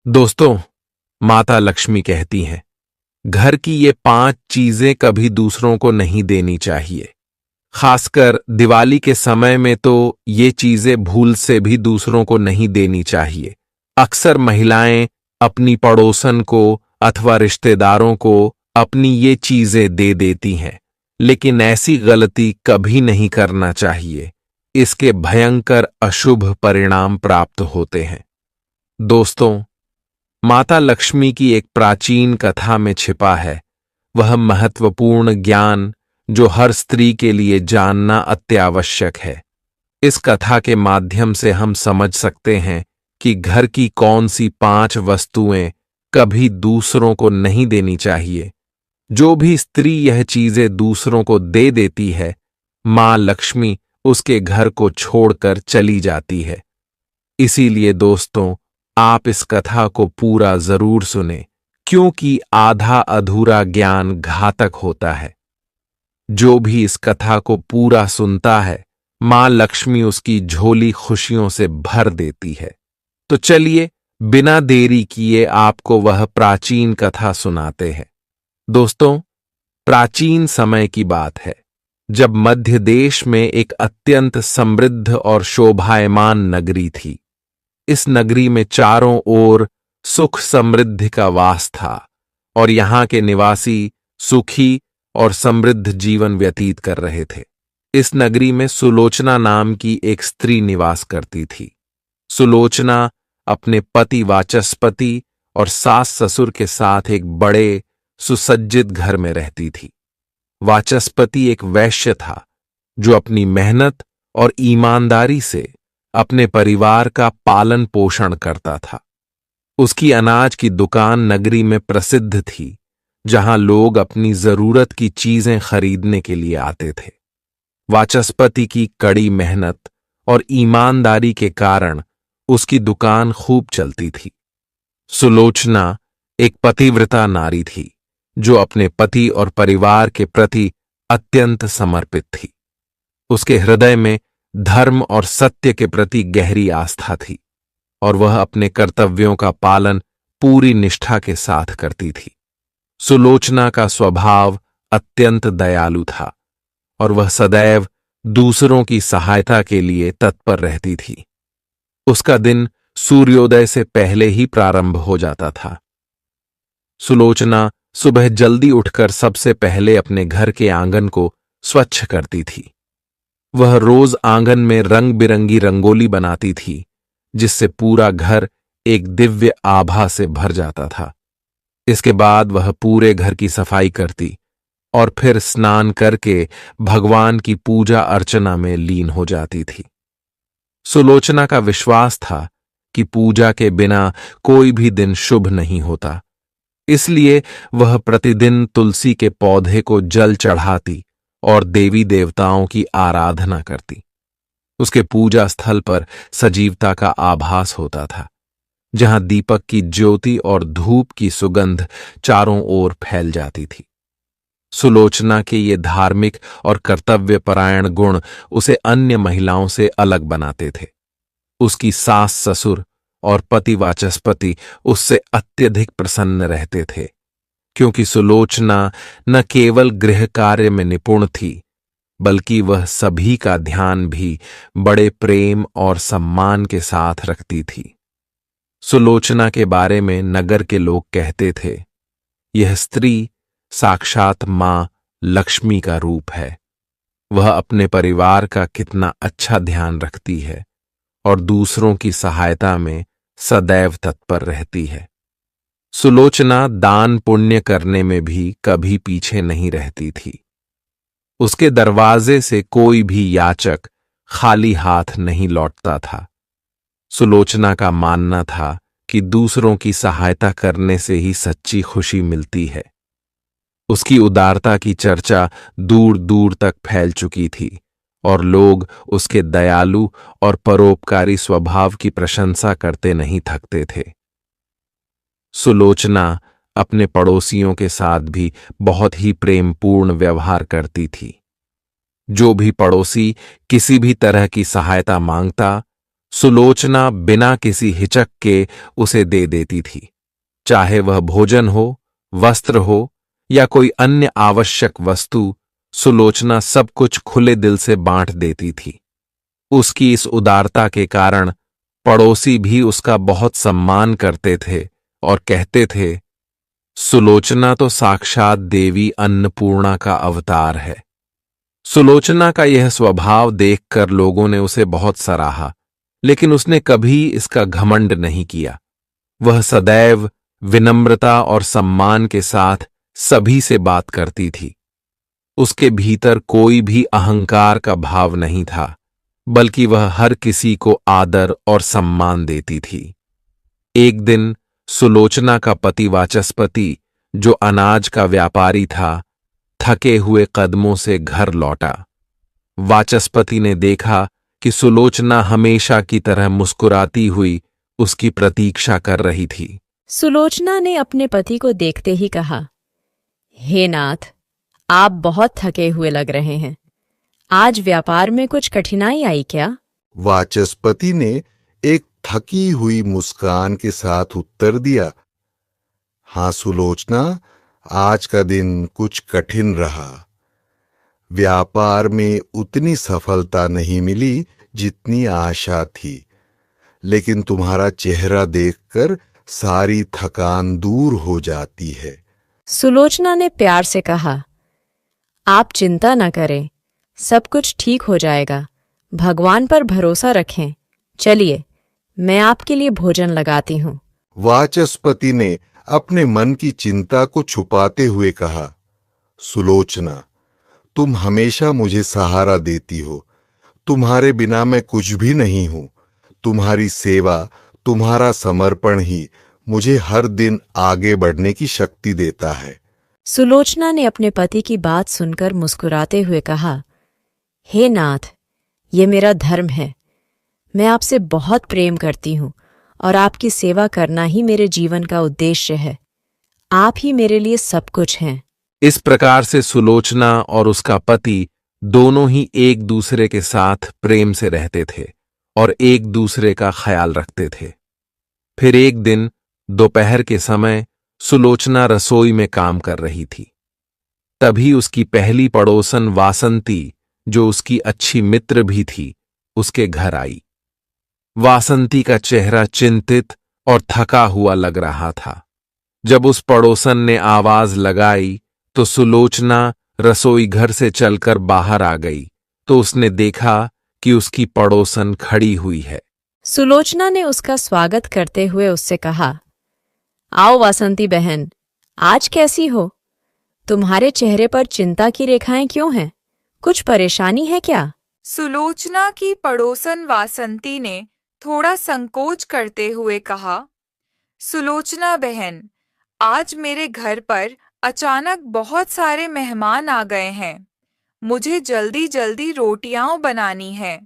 दोस्तों, माता लक्ष्मी कहती हैं, घर की ये 5 चीजें कभी दूसरों को नहीं देनी चाहिए। खासकर दिवाली के समय में तो ये चीजें भूल से भी दूसरों को नहीं देनी चाहिए। अक्सर महिलाएं अपनी पड़ोसन को अथवा रिश्तेदारों को अपनी ये चीजें दे देती हैं, लेकिन ऐसी गलती कभी नहीं करना चाहिए। इसके भयंकर अशुभ परिणाम प्राप्त होते हैं। दोस्तों, माता लक्ष्मी की एक प्राचीन कथा में छिपा है वह महत्वपूर्ण ज्ञान जो हर स्त्री के लिए जानना अत्यावश्यक है। इस कथा के माध्यम से हम समझ सकते हैं कि घर की कौन सी 5 वस्तुएं कभी दूसरों को नहीं देनी चाहिए। जो भी स्त्री यह चीजें दूसरों को दे देती है, मां लक्ष्मी उसके घर को छोड़कर चली जाती है। इसीलिए दोस्तों, आप इस कथा को पूरा जरूर सुने, क्योंकि आधा अधूरा ज्ञान घातक होता है। जो भी इस कथा को पूरा सुनता है, मां लक्ष्मी उसकी झोली खुशियों से भर देती है। तो चलिए, बिना देरी किए आपको वह प्राचीन कथा सुनाते हैं। दोस्तों, प्राचीन समय की बात है, जब मध्य देश में एक अत्यंत समृद्ध और शोभायमान नगरी थी। इस नगरी में चारों ओर सुख समृद्धि का वास था और यहां के निवासी सुखी और समृद्ध जीवन व्यतीत कर रहे थे। इस नगरी में सुलोचना नाम की एक स्त्री निवास करती थी। सुलोचना अपने पति वाचस्पति और सास ससुर के साथ एक बड़े सुसज्जित घर में रहती थी। वाचस्पति एक वैश्य था जो अपनी मेहनत और ईमानदारी से अपने परिवार का पालन पोषण करता था। उसकी अनाज की दुकान नगरी में प्रसिद्ध थी, जहां लोग अपनी जरूरत की चीजें खरीदने के लिए आते थे। वाचस्पति की कड़ी मेहनत और ईमानदारी के कारण उसकी दुकान खूब चलती थी। सुलोचना एक पतिव्रता नारी थी जो अपने पति और परिवार के प्रति अत्यंत समर्पित थी। उसके हृदय में धर्म और सत्य के प्रति गहरी आस्था थी और वह अपने कर्तव्यों का पालन पूरी निष्ठा के साथ करती थी। सुलोचना का स्वभाव अत्यंत दयालु था और वह सदैव दूसरों की सहायता के लिए तत्पर रहती थी। उसका दिन सूर्योदय से पहले ही प्रारंभ हो जाता था। सुलोचना सुबह जल्दी उठकर सबसे पहले अपने घर के आंगन को स्वच्छ करती थी। वह रोज आंगन में रंग बिरंगी रंगोली बनाती थी, जिससे पूरा घर एक दिव्य आभा से भर जाता था। इसके बाद वह पूरे घर की सफाई करती और फिर स्नान करके भगवान की पूजा अर्चना में लीन हो जाती थी। सुलोचना का विश्वास था कि पूजा के बिना कोई भी दिन शुभ नहीं होता। इसलिए वह प्रतिदिन तुलसी के पौधे को जल चढ़ाती और देवी देवताओं की आराधना करती। उसके पूजा स्थल पर सजीवता का आभास होता था, जहां दीपक की ज्योति और धूप की सुगंध चारों ओर फैल जाती थी। सुलोचना के ये धार्मिक और कर्तव्यपरायण गुण उसे अन्य महिलाओं से अलग बनाते थे। उसकी सास ससुर और पति वाचस्पति उससे अत्यधिक प्रसन्न रहते थे, क्योंकि सुलोचना न केवल गृह कार्य में निपुण थी, बल्कि वह सभी का ध्यान भी बड़े प्रेम और सम्मान के साथ रखती थी। सुलोचना के बारे में नगर के लोग कहते थे, यह स्त्री साक्षात मां लक्ष्मी का रूप है। वह अपने परिवार का कितना अच्छा ध्यान रखती है और दूसरों की सहायता में सदैव तत्पर रहती है। सुलोचना दान पुण्य करने में भी कभी पीछे नहीं रहती थी। उसके दरवाजे से कोई भी याचक खाली हाथ नहीं लौटता था। सुलोचना का मानना था कि दूसरों की सहायता करने से ही सच्ची खुशी मिलती है। उसकी उदारता की चर्चा दूर दूर तक फैल चुकी थी और लोग उसके दयालु और परोपकारी स्वभाव की प्रशंसा करते नहीं थकते थे। सुलोचना अपने पड़ोसियों के साथ भी बहुत ही प्रेमपूर्ण व्यवहार करती थी। जो भी पड़ोसी किसी भी तरह की सहायता मांगता, सुलोचना बिना किसी हिचक के उसे दे देती थी, चाहे वह भोजन हो, वस्त्र हो या कोई अन्य आवश्यक वस्तु। सुलोचना सब कुछ खुले दिल से बांट देती थी। उसकी इस उदारता के कारण पड़ोसी भी उसका बहुत सम्मान करते थे और कहते थे, सुलोचना तो साक्षात देवी अन्नपूर्णा का अवतार है। सुलोचना का यह स्वभाव देखकर लोगों ने उसे बहुत सराहा, लेकिन उसने कभी इसका घमंड नहीं किया। वह सदैव विनम्रता और सम्मान के साथ सभी से बात करती थी। उसके भीतर कोई भी अहंकार का भाव नहीं था, बल्कि वह हर किसी को आदर और सम्मान देती थी। एक दिन सुलोचना का पति वाचस्पति, जो अनाज का व्यापारी था, थके हुए कदमों से घर लौटा। वाचस्पति ने देखा कि सुलोचना हमेशा की तरह मुस्कुराती हुई उसकी प्रतीक्षा कर रही थी। सुलोचना ने अपने पति को देखते ही कहा, हे नाथ, आप बहुत थके हुए लग रहे हैं। आज व्यापार में कुछ कठिनाई आई क्या? वाचस्पति ने एक थकी हुई मुस्कान के साथ उत्तर दिया, हाँ सुलोचना, आज का दिन कुछ कठिन रहा। व्यापार में उतनी सफलता नहीं मिली जितनी आशा थी, लेकिन तुम्हारा चेहरा देखकर सारी थकान दूर हो जाती है। सुलोचना ने प्यार से कहा, आप चिंता न करें, सब कुछ ठीक हो जाएगा। भगवान पर भरोसा रखें। चलिए, मैं आपके लिए भोजन लगाती हूँ। वाचस्पति ने अपने मन की चिंता को छुपाते हुए कहा, सुलोचना, तुम हमेशा मुझे सहारा देती हो। तुम्हारे बिना मैं कुछ भी नहीं हूं। तुम्हारी सेवा, तुम्हारा समर्पण ही मुझे हर दिन आगे बढ़ने की शक्ति देता है। सुलोचना ने अपने पति की बात सुनकर मुस्कुराते हुए कहा, हे नाथ, ये मेरा धर्म है। मैं आपसे बहुत प्रेम करती हूँ और आपकी सेवा करना ही मेरे जीवन का उद्देश्य है। आप ही मेरे लिए सब कुछ हैं। इस प्रकार से सुलोचना और उसका पति दोनों ही एक दूसरे के साथ प्रेम से रहते थे और एक दूसरे का ख्याल रखते थे। फिर एक दिन दोपहर के समय सुलोचना रसोई में काम कर रही थी। तभी उसकी पहली पड़ोसन वासंती, जो उसकी अच्छी मित्र भी थी, उसके घर आई। वासंती का चेहरा चिंतित और थका हुआ लग रहा था। जब उस पड़ोसन ने आवाज लगाई तो सुलोचना रसोई घर से चलकर बाहर आ गई तो उसने देखा कि उसकी पड़ोसन खड़ी हुई है। सुलोचना ने उसका स्वागत करते हुए उससे कहा, आओ वासंती बहन, आज कैसी हो? तुम्हारे चेहरे पर चिंता की रेखाएं क्यों हैं? कुछ परेशानी है क्या? सुलोचना की पड़ोसन वासंती ने थोड़ा संकोच करते हुए कहा, सुलोचना बहन, आज मेरे घर पर अचानक बहुत सारे मेहमान आ गए हैं। मुझे जल्दी जल्दी रोटियां बनानी है,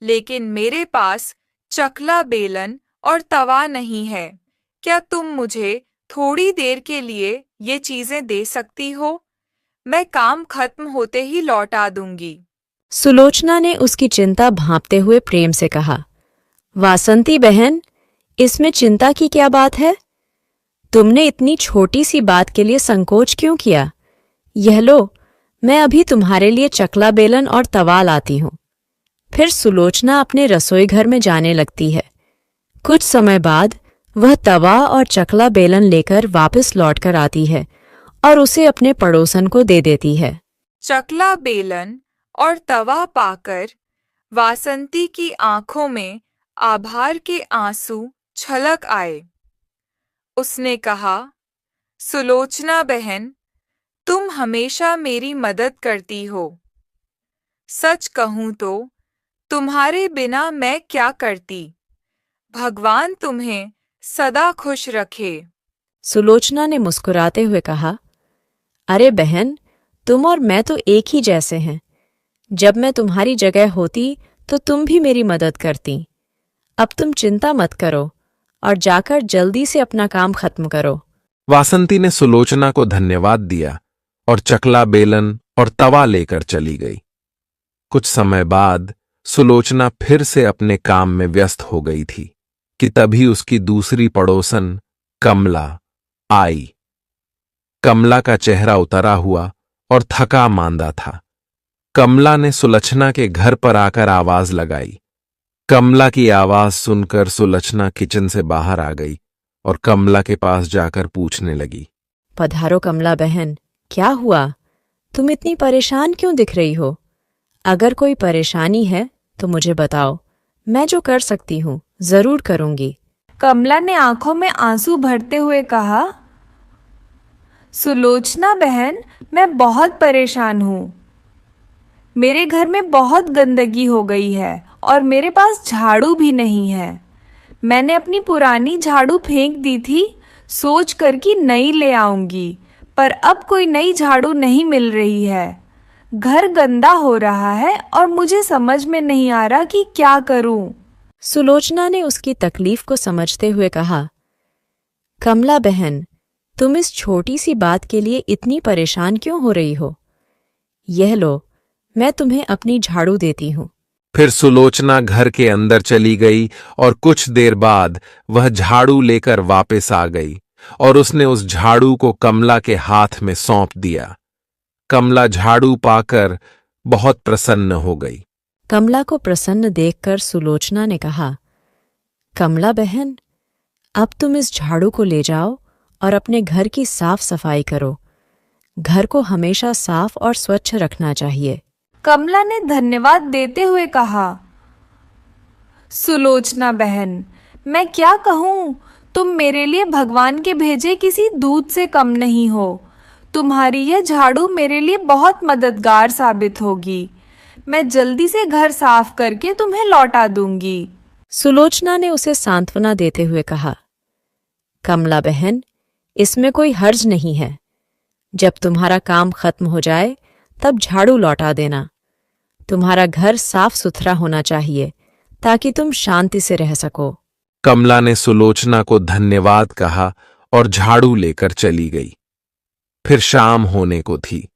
लेकिन मेरे पास चकला बेलन और तवा नहीं है। क्या तुम मुझे थोड़ी देर के लिए ये चीजें दे सकती हो? मैं काम खत्म होते ही लौटा दूंगी। सुलोचना ने उसकी चिंता भांपते हुए प्रेम से कहा, वासंती बहन, इसमें चिंता की क्या बात है? तुमने इतनी छोटी सी बात के लिए संकोच क्यों किया? यह लो, मैं अभी तुम्हारे लिए चकला बेलन और तवा लाती हूँ। फिर सुलोचना अपने रसोई घर में जाने लगती है। कुछ समय बाद वह तवा और चकला बेलन लेकर वापस लौटकर आती है और उसे अपने पड़ोसन को दे देती है। चकला बेलन और तवा पाकर वासंती की आंखों में आभार के आंसू छलक आए। उसने कहा, सुलोचना बहन, तुम हमेशा मेरी मदद करती हो। सच कहूं तो तुम्हारे बिना मैं क्या करती। भगवान तुम्हें सदा खुश रखे। सुलोचना ने मुस्कुराते हुए कहा, अरे बहन, तुम और मैं तो एक ही जैसे हैं। जब मैं तुम्हारी जगह होती तो तुम भी मेरी मदद करती। अब तुम चिंता मत करो और जाकर जल्दी से अपना काम खत्म करो। वासंती ने सुलोचना को धन्यवाद दिया और चकला बेलन और तवा लेकर चली गई। कुछ समय बाद सुलोचना फिर से अपने काम में व्यस्त हो गई थी कि तभी उसकी दूसरी पड़ोसन कमला आई। कमला का चेहरा उतरा हुआ और थका मांदा था। कमला ने सुलोचना के घर पर आकर आवाज लगाई। कमला की आवाज सुनकर सुलोचना किचन से बाहर आ गई और कमला के पास जाकर पूछने लगी। पधारो कमला बहन, क्या हुआ? तुम इतनी परेशान क्यों दिख रही हो? अगर कोई परेशानी है तो मुझे बताओ, मैं जो कर सकती हूँ जरूर करूंगी। कमला ने आंखों में आंसू भरते हुए कहा, सुलोचना बहन, मैं बहुत परेशान हूँ। मेरे घर में बहुत गंदगी हो गई है और मेरे पास झाड़ू भी नहीं है। मैंने अपनी पुरानी झाड़ू फेंक दी थी, सोच कर कि नई ले आऊंगी, पर अब कोई नई झाड़ू नहीं मिल रही है। घर गंदा हो रहा है और मुझे समझ में नहीं आ रहा कि क्या करूं। सुलोचना ने उसकी तकलीफ को समझते हुए कहा, कमला बहन, तुम इस छोटी सी बात के लिए इतनी परेशान क्यों हो रही हो? यह लो, मैं तुम्हें अपनी झाड़ू देती हूँ। फिर सुलोचना घर के अंदर चली गई और कुछ देर बाद वह झाड़ू लेकर वापस आ गई और उसने उस झाड़ू को कमला के हाथ में सौंप दिया। कमला झाड़ू पाकर बहुत प्रसन्न हो गई। कमला को प्रसन्न देखकर सुलोचना ने कहा, कमला बहन, अब तुम इस झाड़ू को ले जाओ और अपने घर की साफ सफाई करो। घर को हमेशा साफ और स्वच्छ रखना चाहिए। कमला ने धन्यवाद देते हुए कहा, सुलोचना बहन, मैं क्या कहूँ, तुम मेरे लिए भगवान के भेजे किसी दूत से कम नहीं हो। तुम्हारी यह झाड़ू मेरे लिए बहुत मददगार साबित होगी। मैं जल्दी से घर साफ करके तुम्हें लौटा दूंगी। सुलोचना ने उसे सांत्वना देते हुए कहा, कमला बहन, इसमें कोई हर्ज नहीं है। जब तुम्हारा काम खत्म हो जाए तब झाड़ू लौटा देना। तुम्हारा घर साफ सुथरा होना चाहिए ताकि तुम शांति से रह सको। कमला ने सुलोचना को धन्यवाद कहा और झाड़ू लेकर चली गई। फिर शाम होने को थी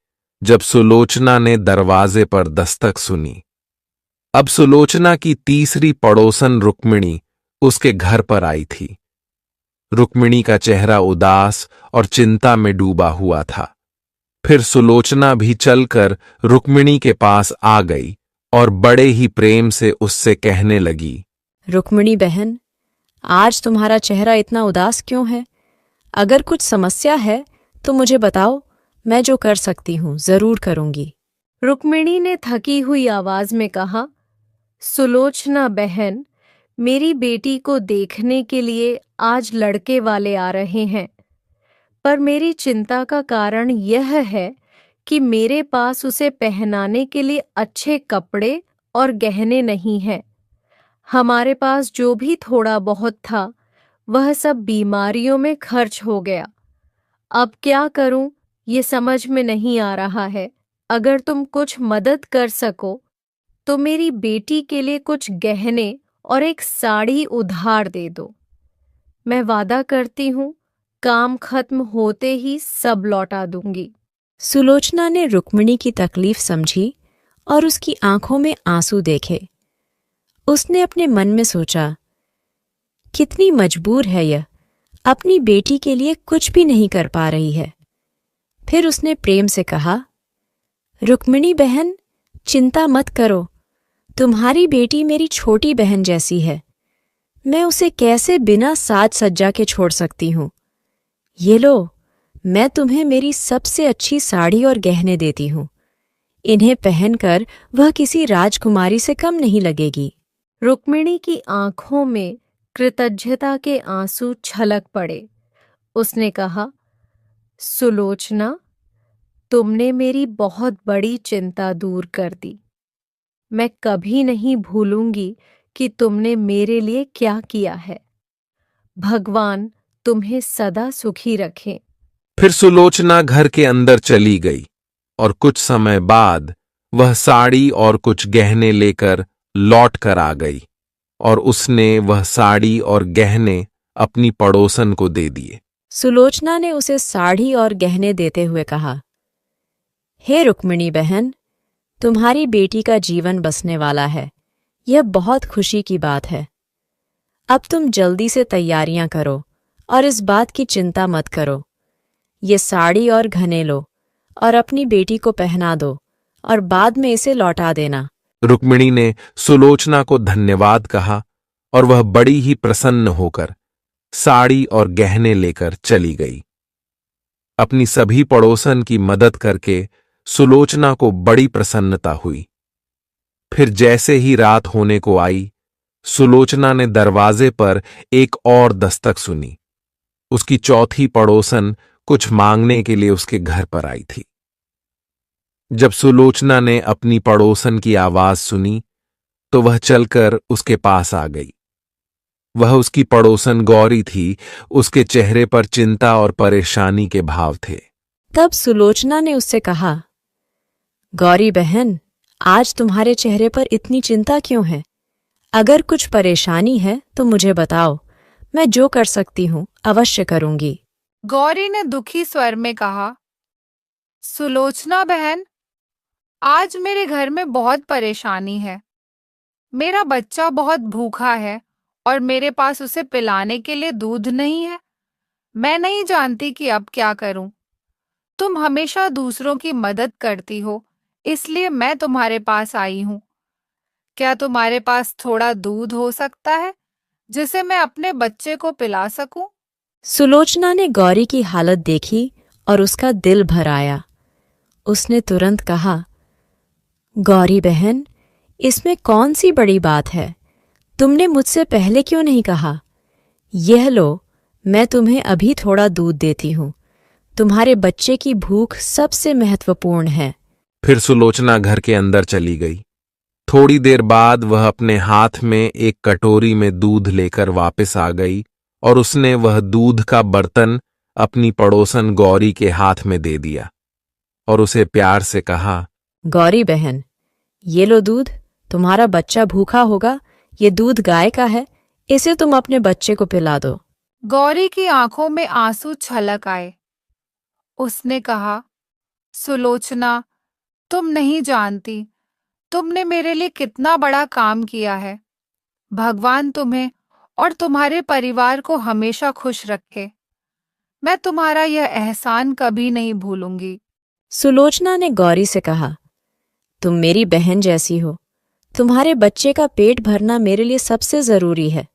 जब सुलोचना ने दरवाजे पर दस्तक सुनी। अब सुलोचना की तीसरी पड़ोसन रुक्मिणी उसके घर पर आई थी। रुक्मिणी का चेहरा उदास और चिंता में डूबा हुआ था। फिर सुलोचना भी चलकर रुक्मिणी के पास आ गई और बड़े ही प्रेम से उससे कहने लगी, रुक्मिणी बहन, आज तुम्हारा चेहरा इतना उदास क्यों है? अगर कुछ समस्या है तो मुझे बताओ, मैं जो कर सकती हूँ जरूर करूंगी। रुक्मिणी ने थकी हुई आवाज में कहा, सुलोचना बहन, मेरी बेटी को देखने के लिए आज लड़के वाले आ रहे हैं, पर मेरी चिंता का कारण यह है कि मेरे पास उसे पहनाने के लिए अच्छे कपड़े और गहने नहीं हैं। हमारे पास जो भी थोड़ा बहुत था वह सब बीमारियों में खर्च हो गया। अब क्या करूं ये समझ में नहीं आ रहा है। अगर तुम कुछ मदद कर सको तो मेरी बेटी के लिए कुछ गहने और एक साड़ी उधार दे दो। मैं वादा करती हूँ काम खत्म होते ही सब लौटा दूंगी। सुलोचना ने रुक्मिणी की तकलीफ समझी और उसकी आंखों में आंसू देखे। उसने अपने मन में सोचा, कितनी मजबूर है यह, अपनी बेटी के लिए कुछ भी नहीं कर पा रही है। फिर उसने प्रेम से कहा, रुक्मिणी बहन, चिंता मत करो, तुम्हारी बेटी मेरी छोटी बहन जैसी है। मैं उसे कैसे बिना साज सज्जा के छोड़ सकती हूँ। ये लो, मैं तुम्हें मेरी सबसे अच्छी साड़ी और गहने देती हूँ। इन्हें पहनकर वह किसी राजकुमारी से कम नहीं लगेगी। रुक्मिणी की आंखों में कृतज्ञता के आंसू छलक पड़े। उसने कहा, सुलोचना, तुमने मेरी बहुत बड़ी चिंता दूर कर दी। मैं कभी नहीं भूलूंगी कि तुमने मेरे लिए क्या किया है। भगवान तुम्हें सदा सुखी रखें। फिर सुलोचना घर के अंदर चली गई और कुछ समय बाद वह साड़ी और कुछ गहने लेकर लौट कर आ गई और उसने वह साड़ी और गहने अपनी पड़ोसन को दे दिए। सुलोचना ने उसे साड़ी और गहने देते हुए कहा, हे रुक्मिणी बहन, तुम्हारी बेटी का जीवन बसने वाला है। यह बहुत खुशी की बात है। अब तुम जल्दी से तैयारियां करो और इस बात की चिंता मत करो। ये साड़ी और घने लो और अपनी बेटी को पहना दो और बाद में इसे लौटा देना। रुक्मिणी ने सुलोचना को धन्यवाद कहा और वह बड़ी ही प्रसन्न होकर साड़ी और गहने लेकर चली गई। अपनी सभी पड़ोसन की मदद करके सुलोचना को बड़ी प्रसन्नता हुई। फिर जैसे ही रात होने को आई, सुलोचना ने दरवाजे पर एक और दस्तक सुनी। उसकी चौथी पड़ोसन कुछ मांगने के लिए उसके घर पर आई थी। जब सुलोचना ने अपनी पड़ोसन की आवाज सुनी तो वह चलकर उसके पास आ गई। वह उसकी पड़ोसन गौरी थी। उसके चेहरे पर चिंता और परेशानी के भाव थे। तब सुलोचना ने उससे कहा, गौरी बहन, आज तुम्हारे चेहरे पर इतनी चिंता क्यों है? अगर कुछ परेशानी है तो मुझे बताओ, मैं जो कर सकती हूँ अवश्य करूंगी। गौरी ने दुखी स्वर में कहा, सुलोचना बहन, आज मेरे घर में बहुत परेशानी है। मेरा बच्चा बहुत भूखा है और मेरे पास उसे पिलाने के लिए दूध नहीं है। मैं नहीं जानती कि अब क्या करूं। तुम हमेशा दूसरों की मदद करती हो, इसलिए मैं तुम्हारे पास आई हूं। क्या तुम्हारे पास थोड़ा दूध हो सकता है जिसे मैं अपने बच्चे को पिला सकूं? सुलोचना ने गौरी की हालत देखी और उसका दिल भर आया। उसने तुरंत कहा, गौरी बहन, इसमें कौन सी बड़ी बात है? तुमने मुझसे पहले क्यों नहीं कहा? यह लो, मैं तुम्हें अभी थोड़ा दूध देती हूँ। तुम्हारे बच्चे की भूख सबसे महत्वपूर्ण है। फिर सुलोचना घर के अंदर चली गई। थोड़ी देर बाद वह अपने हाथ में एक कटोरी में दूध लेकर वापस आ गई और उसने वह दूध का बर्तन अपनी पड़ोसन गौरी के हाथ में दे दिया और उसे प्यार से कहा, गौरी बहन, ये लो दूध। तुम्हारा बच्चा भूखा होगा। ये दूध गाय का है, इसे तुम अपने बच्चे को पिला दो। गौरी की आंखों में आंसू छलक आए। उसने कहा, सुलोचना, तुम नहीं जानती तुमने मेरे लिए कितना बड़ा काम किया है। भगवान तुम्हें और तुम्हारे परिवार को हमेशा खुश रखे। मैं तुम्हारा यह एहसान कभी नहीं भूलूंगी। सुलोचना ने गौरी से कहा, तुम मेरी बहन जैसी हो। तुम्हारे बच्चे का पेट भरना मेरे लिए सबसे जरूरी है।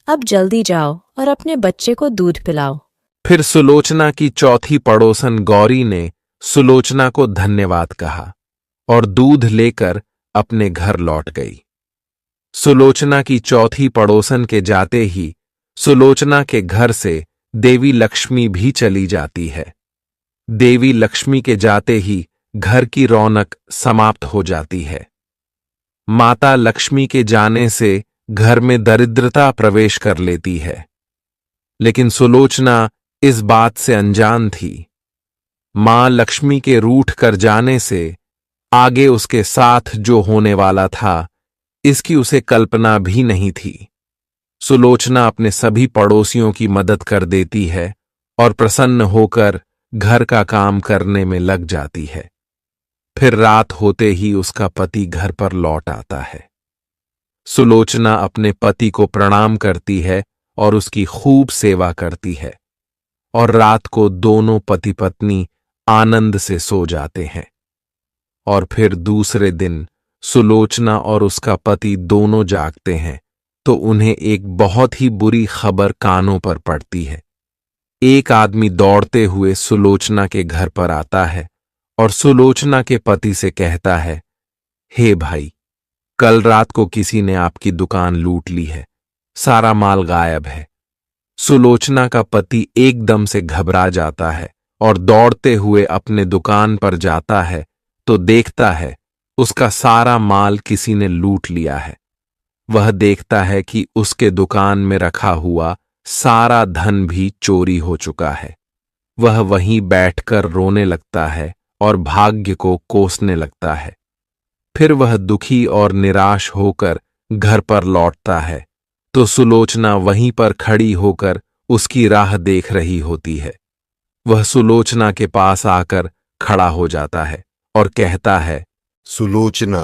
अब जल्दी जाओ और अपने बच्चे को दूध पिलाओ। फिर सुलोचना की चौथी पड़ोसन गौरी ने सुलोचना को धन्यवाद कहा और दूध लेकर अपने घर लौट गई। सुलोचना की चौथी पड़ोसन के जाते ही सुलोचना के घर से देवी लक्ष्मी भी चली जाती है। देवी लक्ष्मी के जाते ही घर की रौनक समाप्त हो जाती है। माता लक्ष्मी के जाने से घर में दरिद्रता प्रवेश कर लेती है। लेकिन सुलोचना इस बात से अनजान थी। मां लक्ष्मी के रूठ कर जाने से आगे उसके साथ जो होने वाला था, इसकी उसे कल्पना भी नहीं थी। सुलोचना अपने सभी पड़ोसियों की मदद कर देती है और प्रसन्न होकर घर का काम करने में लग जाती है। फिर रात होते ही उसका पति घर पर लौट आता है। सुलोचना अपने पति को प्रणाम करती है और उसकी खूब सेवा करती है और रात को दोनों पति पत्नी आनंद से सो जाते हैं। और फिर दूसरे दिन सुलोचना और उसका पति दोनों जागते हैं तो उन्हें एक बहुत ही बुरी खबर कानों पर पड़ती है। एक आदमी दौड़ते हुए सुलोचना के घर पर आता है और सुलोचना के पति से कहता है, हे भाई, कल रात को किसी ने आपकी दुकान लूट ली है। सारा माल गायब है। सुलोचना का पति एकदम से घबरा जाता है और दौड़ते हुए अपने दुकान पर जाता है तो देखता है उसका सारा माल किसी ने लूट लिया है। वह देखता है कि उसके दुकान में रखा हुआ सारा धन भी चोरी हो चुका है। वह वहीं बैठकर रोने लगता है और भाग्य को कोसने लगता है। फिर वह दुखी और निराश होकर घर पर लौटता है तो सुलोचना वहीं पर खड़ी होकर उसकी राह देख रही होती है। वह सुलोचना के पास आकर खड़ा हो जाता है और कहता है, सुलोचना,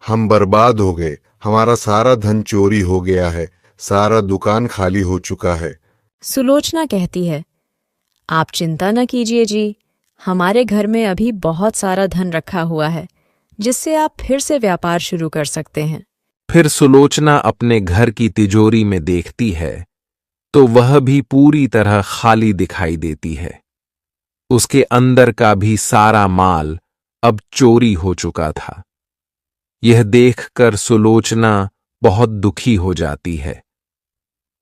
हम बर्बाद हो गए। हमारा सारा धन चोरी हो गया है, सारा दुकान खाली हो चुका है। सुलोचना कहती है, आप चिंता न कीजिए जी, हमारे घर में अभी बहुत सारा धन रखा हुआ है जिससे आप फिर से व्यापार शुरू कर सकते हैं। फिर सुलोचना अपने घर की तिजोरी में देखती है तो वह भी पूरी तरह खाली दिखाई देती है। उसके अंदर का भी सारा माल अब चोरी हो चुका था। यह देखकर सुलोचना बहुत दुखी हो जाती है।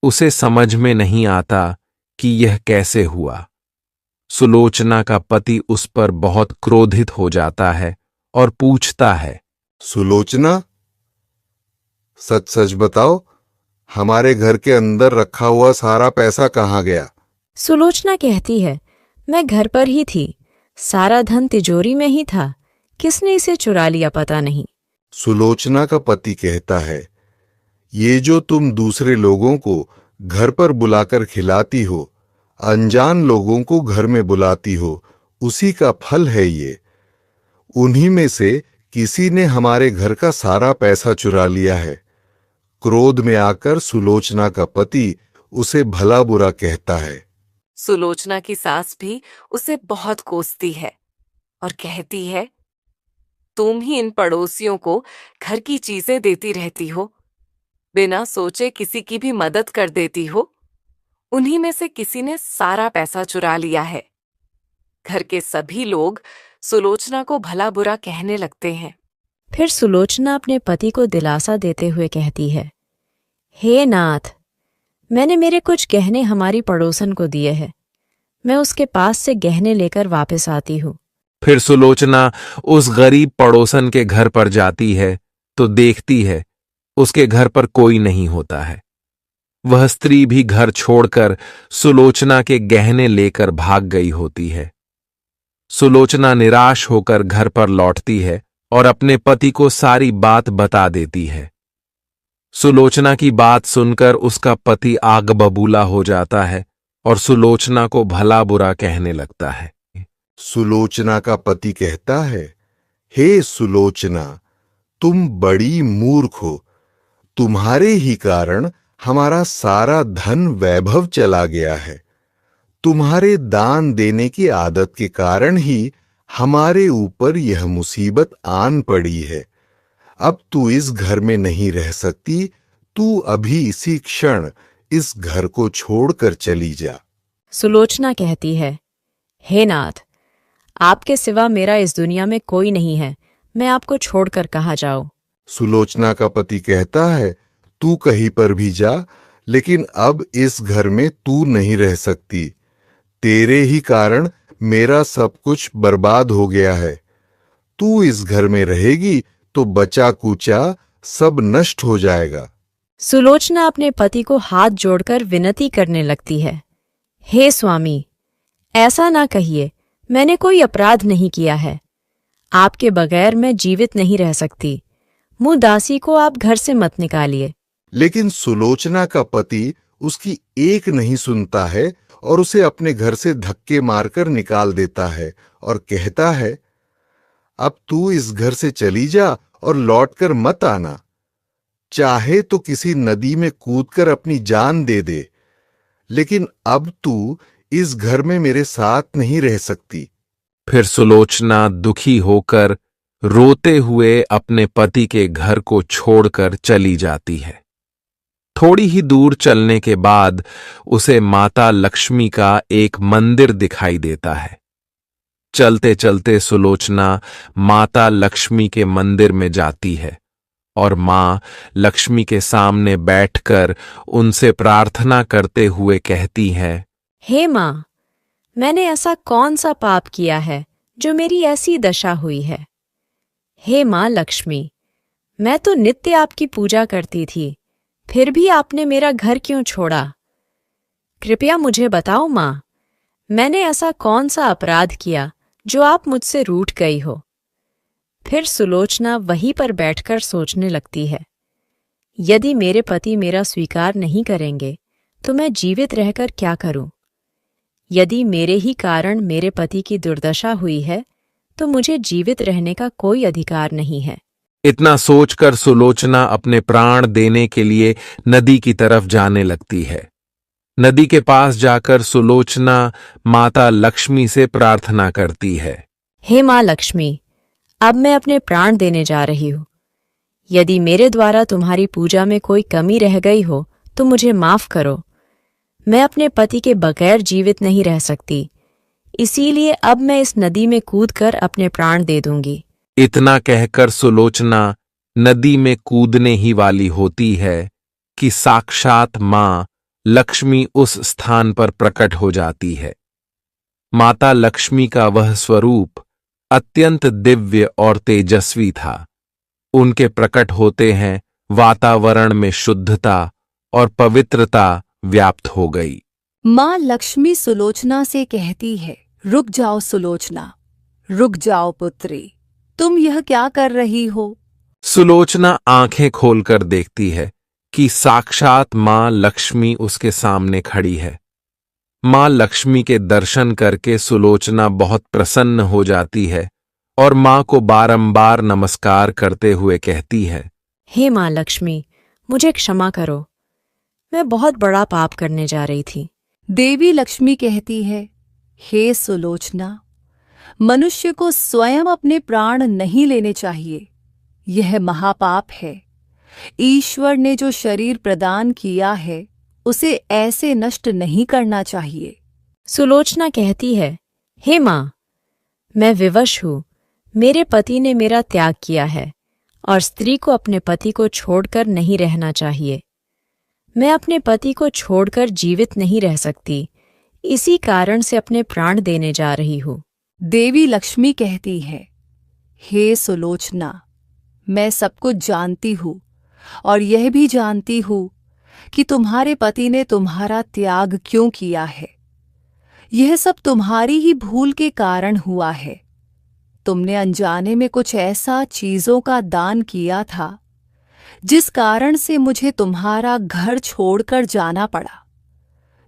उसे समझ में नहीं आता कि यह कैसे हुआ। सुलोचना का पति उस पर बहुत क्रोधित हो जाता है और पूछता है, सुलोचना, सच सच बताओ, हमारे घर के अंदर रखा हुआ सारा पैसा कहाँ गया? सुलोचना कहती है, मैं घर पर ही थी, सारा धन तिजोरी में ही था, किसने इसे चुरा लिया पता नहीं। सुलोचना का पति कहता है, ये जो तुम दूसरे लोगों को घर पर बुलाकर खिलाती हो, अनजान लोगों को घर में बुलाती हो, उसी का फल है ये। उन्हीं में से किसी ने हमारे घर का सारा पैसा चुरा लिया है। क्रोध में आकर सुलोचना का पति उसे भला बुरा कहता है। सुलोचना की सास भी उसे बहुत कोसती है और कहती है, तुम ही इन पड़ोसियों को घर की चीजें देती रहती हो, बिना सोचे किसी की भी मदद कर देती हो। उन्हीं में से किसी ने सारा पैसा चुरा लिया है। घर के सभी लोग सुलोचना को भला बुरा कहने लगते हैं। फिर सुलोचना अपने पति को दिलासा देते हुए कहती है, हे नाथ, मैंने मेरे कुछ गहने हमारी पड़ोसन को दिए हैं, मैं उसके पास से गहने लेकर वापस आती हूँ। फिर सुलोचना उस गरीब पड़ोसन के घर पर जाती है तो देखती है उसके घर पर कोई नहीं होता है। वह स्त्री भी घर छोड़कर सुलोचना के गहने लेकर भाग गई होती है। सुलोचना निराश होकर घर पर लौटती है और अपने पति को सारी बात बता देती है। सुलोचना की बात सुनकर उसका पति आग बबूला हो जाता है और सुलोचना को भला बुरा कहने लगता है। सुलोचना का पति कहता है, हे सुलोचना, तुम बड़ी मूर्ख हो। तुम्हारे ही कारण हमारा सारा धन वैभव चला गया है। तुम्हारे दान देने की आदत के कारण ही हमारे ऊपर यह मुसीबत आन पड़ी है। अब तू इस घर में नहीं रह सकती, तू अभी इसी क्षण इस घर को छोड़कर चली जा। सुलोचना कहती है, हे नाथ, आपके सिवा मेरा इस दुनिया में कोई नहीं है, मैं आपको छोड़कर कहाँ जाऊं। सुलोचना का पति कहता है, तू कहीं पर भी जा, लेकिन अब इस घर में तू नहीं रह सकती। तेरे ही कारण मेरा सब कुछ बर्बाद हो गया है। तू इस घर में रहेगी तो बचा कुचा सब नष्ट हो जाएगा। सुलोचना अपने पति को हाथ जोड़कर विनती करने लगती है, हे स्वामी, ऐसा ना कहिए, मैंने कोई अपराध नहीं किया है। आपके बगैर मैं जीवित नहीं रह सकती। मुँह दासी को आप घर से मत निकालिए। लेकिन सुलोचना का पति उसकी एक नहीं सुनता है और उसे अपने घर से धक्के मारकर निकाल देता है और कहता है, अब तू इस घर से चली जा और लौटकर मत आना। चाहे तो किसी नदी में कूदकर अपनी जान दे दे, लेकिन अब तू इस घर में मेरे साथ नहीं रह सकती। फिर सुलोचना दुखी होकर रोते हुए अपने पति के घर को छोड़कर चली जाती है। थोड़ी ही दूर चलने के बाद उसे माता लक्ष्मी का एक मंदिर दिखाई देता है। चलते चलते सुलोचना माता लक्ष्मी के मंदिर में जाती है और मां लक्ष्मी के सामने बैठकर उनसे प्रार्थना करते हुए कहती है, हे मां, मैंने ऐसा कौन सा पाप किया है जो मेरी ऐसी दशा हुई है। हे मां लक्ष्मी, मैं तो नित्य आपकी पूजा करती थी, फिर भी आपने मेरा घर क्यों छोड़ा? कृपया मुझे बताओ मां, मैंने ऐसा कौन सा अपराध किया जो आप मुझसे रूठ गई हो। फिर सुलोचना वहीं पर बैठकर सोचने लगती है, यदि मेरे पति मेरा स्वीकार नहीं करेंगे तो मैं जीवित रहकर क्या करूं? यदि मेरे ही कारण मेरे पति की दुर्दशा हुई है तो मुझे जीवित रहने का कोई अधिकार नहीं है। इतना सोचकर सुलोचना अपने प्राण देने के लिए नदी की तरफ जाने लगती है। नदी के पास जाकर सुलोचना माता लक्ष्मी से प्रार्थना करती है। हे माँ लक्ष्मी, अब मैं अपने प्राण देने जा रही हूँ। यदि मेरे द्वारा तुम्हारी पूजा में कोई कमी रह गई हो तो मुझे माफ करो। मैं अपने पति के बगैर जीवित नहीं रह सकती, इसीलिए अब मैं इस नदी में कूदकर अपने प्राण दे दूंगी। इतना कहकर सुलोचना नदी में कूदने ही वाली होती है कि साक्षात मां लक्ष्मी उस स्थान पर प्रकट हो जाती है। माता लक्ष्मी का वह स्वरूप अत्यंत दिव्य और तेजस्वी था। उनके प्रकट होते हैं वातावरण में शुद्धता और पवित्रता व्याप्त हो गई। माँ लक्ष्मी सुलोचना से कहती है, रुक जाओ सुलोचना, रुक जाओ पुत्री, तुम यह क्या कर रही हो? सुलोचना आंखें खोलकर देखती है कि साक्षात मां लक्ष्मी उसके सामने खड़ी है। मां लक्ष्मी के दर्शन करके सुलोचना बहुत प्रसन्न हो जाती है और मां को बारंबार नमस्कार करते हुए कहती है, हे माँ लक्ष्मी, मुझे क्षमा करो, मैं बहुत बड़ा पाप करने जा रही थी। देवी लक्ष्मी कहती है, हे सुलोचना, मनुष्य को स्वयं अपने प्राण नहीं लेने चाहिए, यह महापाप है। ईश्वर ने जो शरीर प्रदान किया है उसे ऐसे नष्ट नहीं करना चाहिए। सुलोचना कहती है, हे माँ, मैं विवश हूँ। मेरे पति ने मेरा त्याग किया है और स्त्री को अपने पति को छोड़कर नहीं रहना चाहिए। मैं अपने पति को छोड़कर जीवित नहीं रह सकती, इसी कारण से अपने प्राण देने जा रही हूँ। देवी लक्ष्मी कहती है, हे सुलोचना, मैं सब कुछ जानती हूँ और यह भी जानती हूँ कि तुम्हारे पति ने तुम्हारा त्याग क्यों किया है। यह सब तुम्हारी ही भूल के कारण हुआ है। तुमने अनजाने में कुछ ऐसा चीजों का दान किया था जिस कारण से मुझे तुम्हारा घर छोड़कर जाना पड़ा।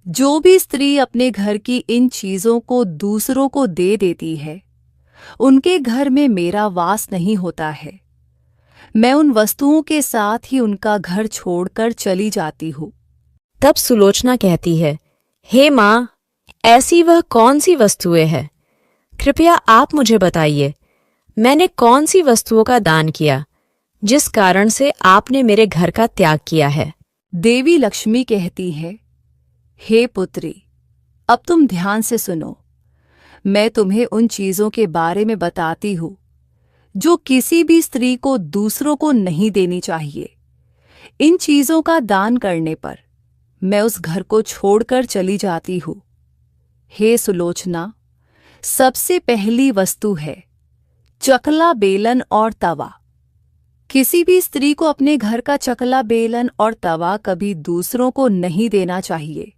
जो भी स्त्री अपने घर की इन चीजों को दूसरों को दे देती है, उनके घर में मेरा वास नहीं होता है। मैं उन वस्तुओं के साथ ही उनका घर छोड़कर चली जाती हूँ। तब सुलोचना कहती है, हे माँ, ऐसी वह कौन सी वस्तुएं हैं? कृपया आप मुझे बताइए, मैंने कौन सी वस्तुओं का दान किया जिस कारण से आपने मेरे घर का त्याग किया है? देवी लक्ष्मी कहती है, हे पुत्री, अब तुम ध्यान से सुनो। मैं तुम्हें उन चीजों के बारे में बताती हूँ जो किसी भी स्त्री को दूसरों को नहीं देनी चाहिए। इन चीजों का दान करने पर मैं उस घर को छोड़कर चली जाती हूँ। हे सुलोचना, सबसे पहली वस्तु है चकला बेलन और तवा। किसी भी स्त्री को अपने घर का चकला बेलन और तवा कभी दूसरों को नहीं देना चाहिए।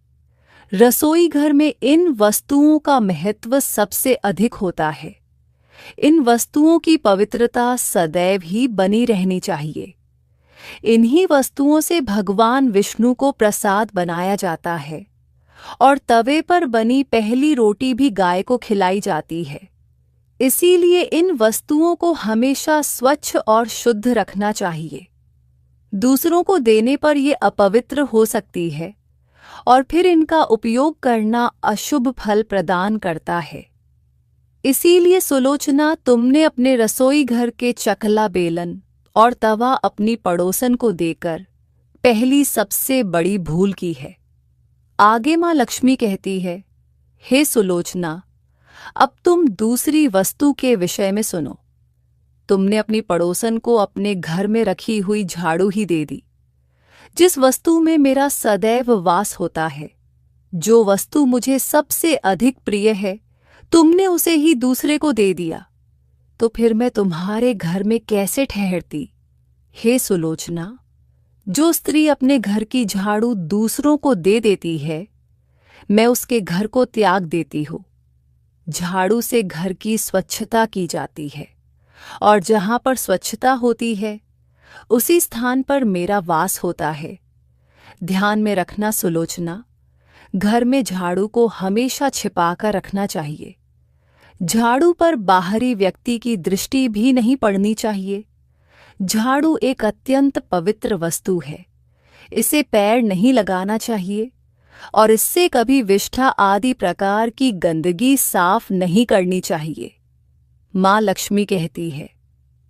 रसोई घर में इन वस्तुओं का महत्व सबसे अधिक होता है। इन वस्तुओं की पवित्रता सदैव ही बनी रहनी चाहिए। इन्हीं वस्तुओं से भगवान विष्णु को प्रसाद बनाया जाता है और तवे पर बनी पहली रोटी भी गाय को खिलाई जाती है। इसीलिए इन वस्तुओं को हमेशा स्वच्छ और शुद्ध रखना चाहिए। दूसरों को देने पर ये अपवित्र हो सकती है और फिर इनका उपयोग करना अशुभ फल प्रदान करता है। इसीलिए सुलोचना, तुमने अपने रसोई घर के चकला बेलन और तवा अपनी पड़ोसन को देकर पहली सबसे बड़ी भूल की है। आगे माँ लक्ष्मी कहती है, हे सुलोचना, अब तुम दूसरी वस्तु के विषय में सुनो। तुमने अपनी पड़ोसन को अपने घर में रखी हुई झाड़ू ही दे दी, जिस वस्तु में मेरा सदैव वास होता है। जो वस्तु मुझे सबसे अधिक प्रिय है, तुमने उसे ही दूसरे को दे दिया, तो फिर मैं तुम्हारे घर में कैसे ठहरती? हे सुलोचना, जो स्त्री अपने घर की झाड़ू दूसरों को दे देती है, मैं उसके घर को त्याग देती हूँ। झाड़ू से घर की स्वच्छता की जाती है और जहाँ पर स्वच्छता होती है उसी स्थान पर मेरा वास होता है। ध्यान में रखना सुलोचना, घर में झाड़ू को हमेशा छिपाकर रखना चाहिए। झाड़ू पर बाहरी व्यक्ति की दृष्टि भी नहीं पड़नी चाहिए। झाड़ू एक अत्यंत पवित्र वस्तु है। इसे पैर नहीं लगाना चाहिए और इससे कभी विष्ठा आदि प्रकार की गंदगी साफ नहीं करनी चाहिए। माँ लक्ष्मी कहती है,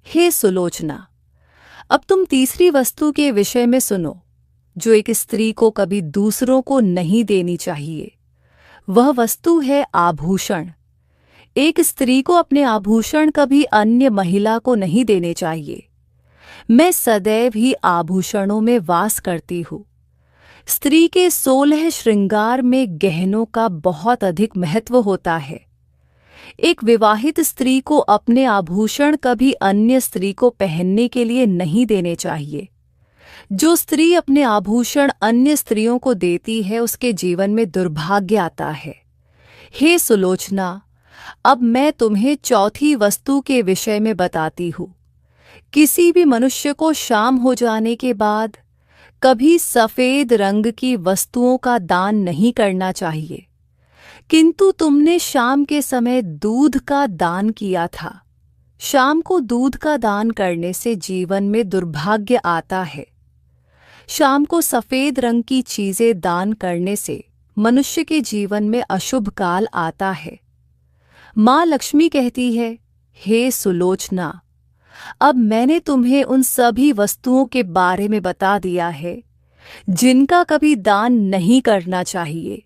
हे सुलोचना, अब तुम तीसरी वस्तु के विषय में सुनो जो एक स्त्री को कभी दूसरों को नहीं देनी चाहिए। वह वस्तु है आभूषण। एक स्त्री को अपने आभूषण कभी अन्य महिला को नहीं देने चाहिए। मैं सदैव ही आभूषणों में वास करती हूँ। स्त्री के 16 श्रृंगार में गहनों का बहुत अधिक महत्व होता है। एक विवाहित स्त्री को अपने आभूषण कभी अन्य स्त्री को पहनने के लिए नहीं देने चाहिए। जो स्त्री अपने आभूषण अन्य स्त्रियों को देती है उसके जीवन में दुर्भाग्य आता है। हे सुलोचना, अब मैं तुम्हें चौथी वस्तु के विषय में बताती हूँ। किसी भी मनुष्य को शाम हो जाने के बाद कभी सफेद रंग की वस्तुओं का दान नहीं करना चाहिए, किंतु तुमने शाम के समय दूध का दान किया था। शाम को दूध का दान करने से जीवन में दुर्भाग्य आता है। शाम को सफेद रंग की चीजें दान करने से मनुष्य के जीवन में अशुभ काल आता है। माँ लक्ष्मी कहती है, हे सुलोचना, अब मैंने तुम्हें उन सभी वस्तुओं के बारे में बता दिया है जिनका कभी दान नहीं करना चाहिए।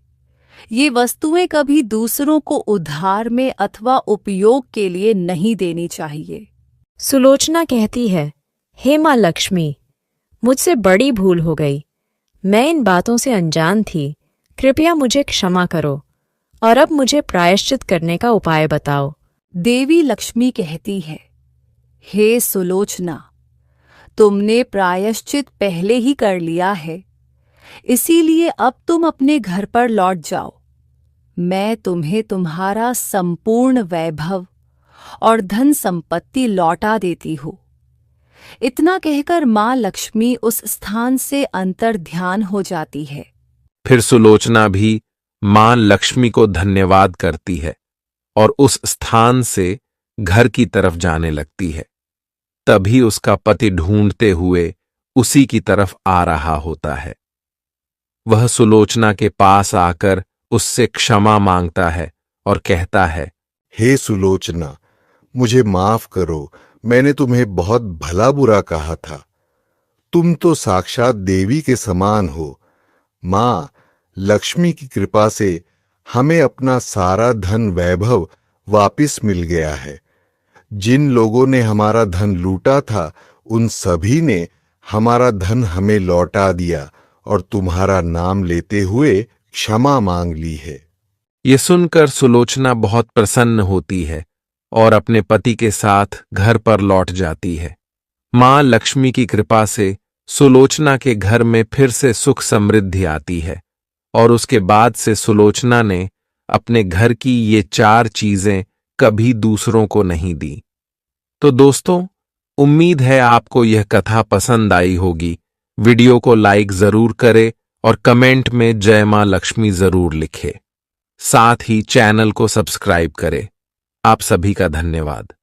ये वस्तुएं कभी दूसरों को उधार में अथवा उपयोग के लिए नहीं देनी चाहिए। सुलोचना कहती है, हे माँ लक्ष्मी, मुझसे बड़ी भूल हो गई। मैं इन बातों से अनजान थी। कृपया मुझे क्षमा करो और अब मुझे प्रायश्चित करने का उपाय बताओ। देवी लक्ष्मी कहती है, हे सुलोचना, तुमने प्रायश्चित पहले ही कर लिया है, इसीलिए अब तुम अपने घर पर लौट जाओ। मैं तुम्हें तुम्हारा संपूर्ण वैभव और धन संपत्ति लौटा देती हूँ। इतना कहकर माँ लक्ष्मी उस स्थान से अंतर्ध्यान हो जाती है। फिर सुलोचना भी मां लक्ष्मी को धन्यवाद करती है और उस स्थान से घर की तरफ जाने लगती है। तभी उसका पति ढूंढते हुए उसी की तरफ आ रहा होता है। वह सुलोचना के पास आकर उससे क्षमा मांगता है और कहता है, हे सुलोचना, मुझे माफ करो, मैंने तुम्हें बहुत भला बुरा कहा था। तुम तो साक्षात देवी के समान हो। मां लक्ष्मी की कृपा से हमें अपना सारा धन वैभव वापिस मिल गया है। जिन लोगों ने हमारा धन लूटा था उन सभी ने हमारा धन हमें लौटा दिया और तुम्हारा नाम लेते हुए क्षमा मांग ली है। ये सुनकर सुलोचना बहुत प्रसन्न होती है और अपने पति के साथ घर पर लौट जाती है। मां लक्ष्मी की कृपा से सुलोचना के घर में फिर से सुख समृद्धि आती है और उसके बाद से सुलोचना ने अपने घर की ये 4 चीजें कभी दूसरों को नहीं दी। तो दोस्तों, उम्मीद है आपको यह कथा पसंद आई होगी। वीडियो को लाइक जरूर करें और कमेंट में जय मां लक्ष्मी जरूर लिखें। साथ ही चैनल को सब्सक्राइब करें। आप सभी का धन्यवाद।